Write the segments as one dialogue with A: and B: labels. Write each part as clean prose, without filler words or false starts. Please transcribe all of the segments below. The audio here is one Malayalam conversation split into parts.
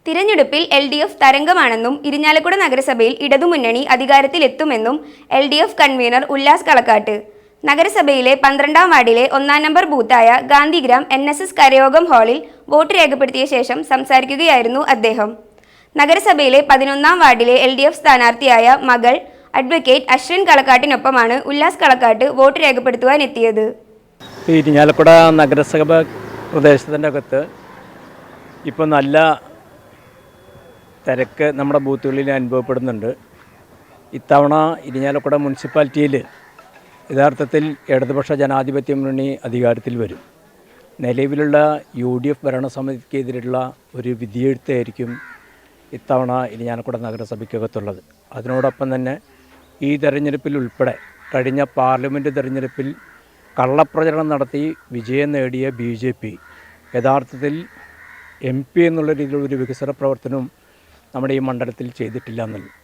A: തിരഞ്ഞെടുപ്പിൽ LDF തരംഗമാണെന്നും ഇരിഞ്ഞാലക്കുട നഗരസഭയിൽ ഇടതുമുന്നണി അധികാരത്തിലെത്തുമെന്നും LDF കൺവീനർ ഉല്ലാസ് കളക്കാട്ട്. നഗരസഭയിലെ 12-ാം വാർഡിലെ 1-ാം നമ്പർ ബൂത്തായ ഗാന്ധിഗ്രാം NSS കരയോഗം ഹാളിൽ വോട്ട് രേഖപ്പെടുത്തിയ ശേഷം സംസാരിക്കുകയായിരുന്നു അദ്ദേഹം. നഗരസഭയിലെ 11-ാം വാർഡിലെ LDF സ്ഥാനാർത്ഥിയായ മകൾ അഡ്വക്കേറ്റ് അശ്വിൻ കളക്കാട്ടിനൊപ്പമാണ് ഉല്ലാസ് കളക്കാട്ട് വോട്ട് രേഖപ്പെടുത്തുവാനെത്തിയത്.
B: ഇരിഞ്ഞാലക്കുട നഗരസഭ പ്രദേശത്തിൻ്റെ അകത്ത് ഇപ്പോൾ നല്ല തിരക്ക് നമ്മുടെ ബൂത്തുകളിൽ അനുഭവപ്പെടുന്നുണ്ട്. ഇത്തവണ ഇരിഞ്ഞാലക്കുട മുനിസിപ്പാലിറ്റിയിൽ യഥാർത്ഥത്തിൽ ഇടതുപക്ഷ ജനാധിപത്യ മുന്നണി അധികാരത്തിൽ വരും. നിലവിലുള്ള UDF ഭരണസമിതിക്കെതിരെയുള്ള ഒരു വിധിയെഴുത്തായിരിക്കും ഇത്തവണ ഇരിഞ്ഞാലക്കുട നഗരസഭയ്ക്കകത്തുള്ളത്. അതിനോടൊപ്പം തന്നെ ഈ തെരഞ്ഞെടുപ്പിൽ ഉൾപ്പെടെ കഴിഞ്ഞ പാർലമെൻറ്റ് തെരഞ്ഞെടുപ്പിൽ കള്ളപ്രചരണം നടത്തി വിജയം നേടിയ BJP യഥാർത്ഥത്തിൽ MP എന്നുള്ള രീതിയിലുള്ള ഒരു വികസന പ്രവർത്തനവും നമ്മുടെ ഈ മണ്ഡലത്തിൽ ചെയ്തിട്ടില്ല എന്നുള്ളത്.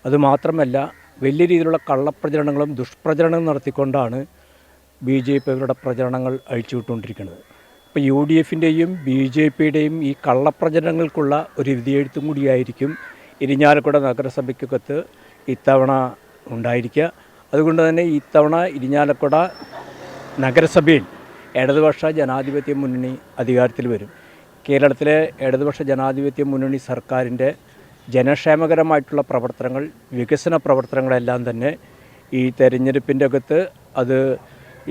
B: അതുമാത്രമല്ല, വലിയ രീതിയിലുള്ള കള്ളപ്രചരണങ്ങളും ദുഷ്പ്രചരണങ്ങളും നടത്തിക്കൊണ്ടാണ് BJPയുടെ പ്രചരണങ്ങൾ അഴിച്ചുവിട്ടുകൊണ്ടിരിക്കുന്നത്. ഇപ്പോൾ UDFൻ്റെയും BJPയുടെയും ഈ കള്ളപ്രചരണങ്ങൾക്കുള്ള ഒരു വിധിയെഴുത്തും കൂടിയായിരിക്കും ഇരിഞ്ഞാലക്കുട നഗരസഭയ്ക്കകത്ത് ഇത്തവണ ഉണ്ടായിരിക്കുക. അതുകൊണ്ട് തന്നെ ഇത്തവണ ഇരിഞ്ഞാലക്കുട നഗരസഭയിൽ ഇടതുപക്ഷ ജനാധിപത്യ മുന്നണി അധികാരത്തിൽ വരും. കേരളത്തിലെ ഇടതുപക്ഷ ജനാധിപത്യ മുന്നണി സർക്കാരിൻ്റെ ജനക്ഷേമകരമായിട്ടുള്ള പ്രവർത്തനങ്ങൾ, വികസന പ്രവർത്തനങ്ങളെല്ലാം തന്നെ ഈ തെരഞ്ഞെടുപ്പിൻ്റെ അകത്ത് അത്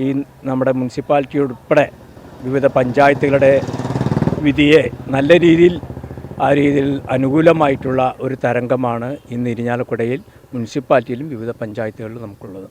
B: ഈ നമ്മുടെ മുനിസിപ്പാലിറ്റി ഉൾപ്പെടെ വിവിധ പഞ്ചായത്തുകളുടെ വിധിയെ നല്ല രീതിയിൽ ആ രീതിയിൽ അനുകൂലമായിട്ടുള്ള ഒരു തരംഗമാണ് ഇന്ന് ഇരിഞ്ഞാലക്കുടയിൽ മുനിസിപ്പാലിറ്റിയിലും വിവിധ പഞ്ചായത്തുകളിലും നമുക്കുള്ളത്.